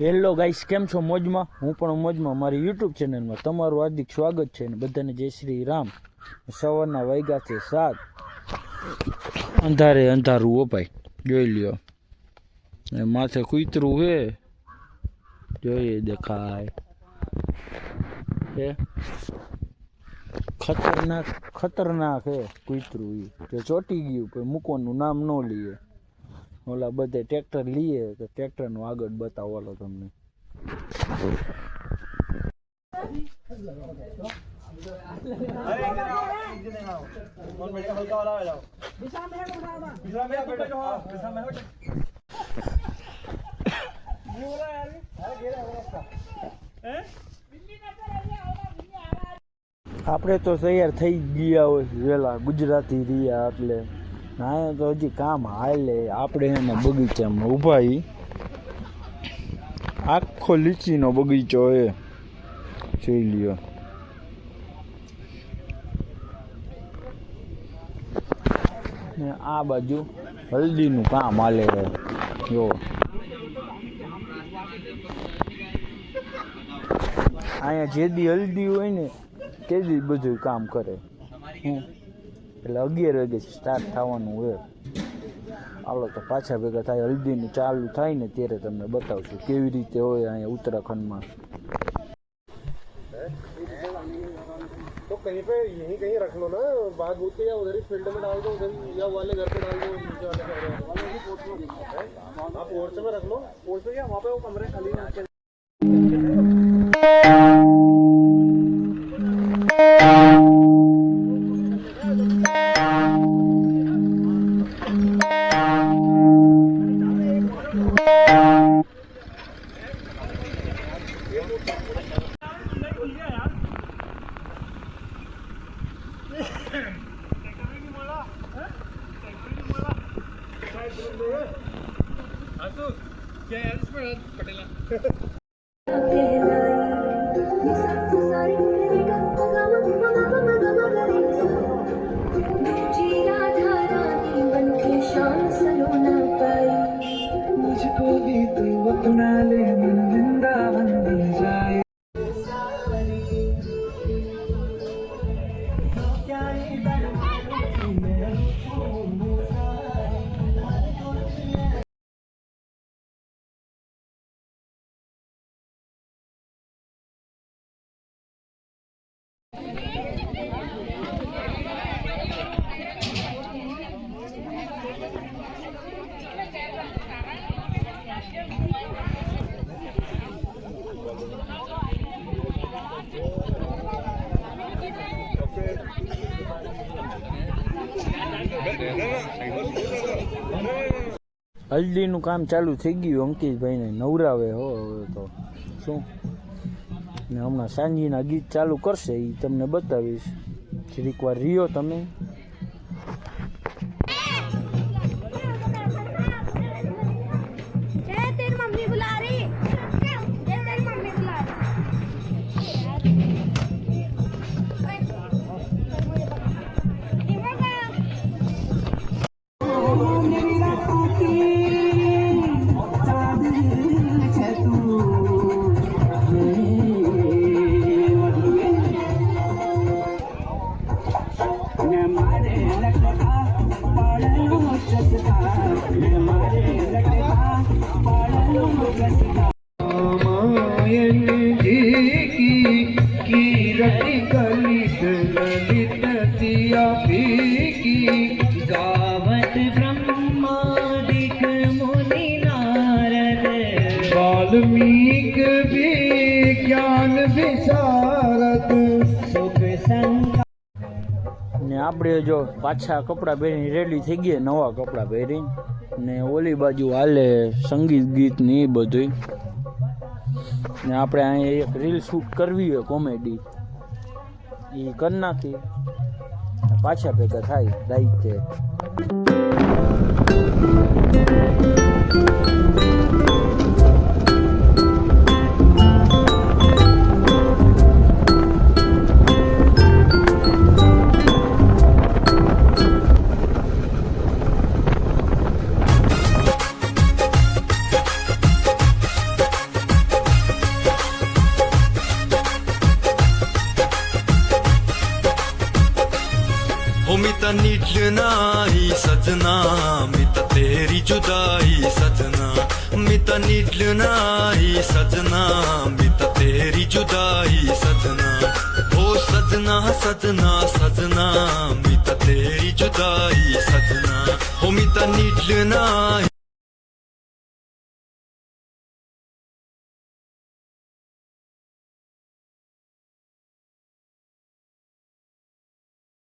Hello guys, કેમ છો? મોજમાં? હું પણ મોજમાં. મારી યુટ્યુબ ચેનલમાં તમારું હાર્દિક સ્વાગત છે અને બધાને જય શ્રી રામ. સવારના વાગ્યા છે 7. અંધારે અંધારું હો ભાઈ, જોઈ લ્યો. માથે કૂતરું હે, જોઈએ દેખાય હે. ખતરનાક ખતરનાક હે કૂતરું. તો ચોટી ગયું, કોઈ મૂકવાનું નામ ન લઈએ. ઓલા બધે ટ્રેક્ટર લઈએ તો ટ્રેક્ટરનું આગળ બતાવો તમને. આપણે તો તૈયાર થઈ ગયા હોય વેલા, ગુજરાતી રહ્યા એટલે ના તો હજી કામ હાલે. આપણે એના બગીચામાં ઊભા, આખો લીચીનો બગીચો એ જોઈ લ્યો. ને આ બાજુ હલ્દીનું કામ હાલે છે. જો અહીંયા જે દી હલ્દી હોય ને તે દી બધું કામ કરે. એટલે 11 વાગે સ્ટાર્ટ થવાનું હોય. હાલો તો પાછા ભેગા થાય. હલ્દીનું ચાલુ થાય ને ત્યારે તમને બતાવશું કેવી રીતે હોય અહીંયા उत्तराखंड। तो कहीं पे यहीं कहीं रख लो ना, बाग बूट के या उधर ही फील्ड में डाल दो, उधर या वाले घर पे डाल दो, नीचे वाले घर में। आप पोर्च में रख लो। पोर्च में क्या वहाँ पे वो कमरे खाली हैं। क्या यार इसमें पटेला मुझको भी तू अपना ले, मन वृंदावन बन जाए। હલ્દીનું કામ ચાલુ થઈ ગયું. અંકિતભાઈને નવરાવે હો હવે તો શું. ને હમણાં સાંજીના ગીત ચાલુ કરશે, એ તમને બતાવીશ. થોડીક વાર રહ્યો તમે. गावत ब्रह्मादिक मुनि नारद, वाल्मीक विज्ञान विशारद सुख संग। ને આપણે જો પાછા કપડાં પહેરીને રેડી થઈ ગયા, નવા કપડાં પહેરીને. ને ઓલી બાજુ હાલે સંગીત ગીત ને એ બધું. ને આપણે અહીંયા એક રીલ શૂટ કરવી હોય કોમેડી, એ કરી નાખી. પાછા ભેગા થાય દાયિત્વ. मित निडल नाही सजना मित तेरी जुदाई सजना मित निडल नाही सजना मित तेरी जुदाई सजना ओ सजना सजना सजना मित तेरी जुदाई सजना हो मित निडल नाही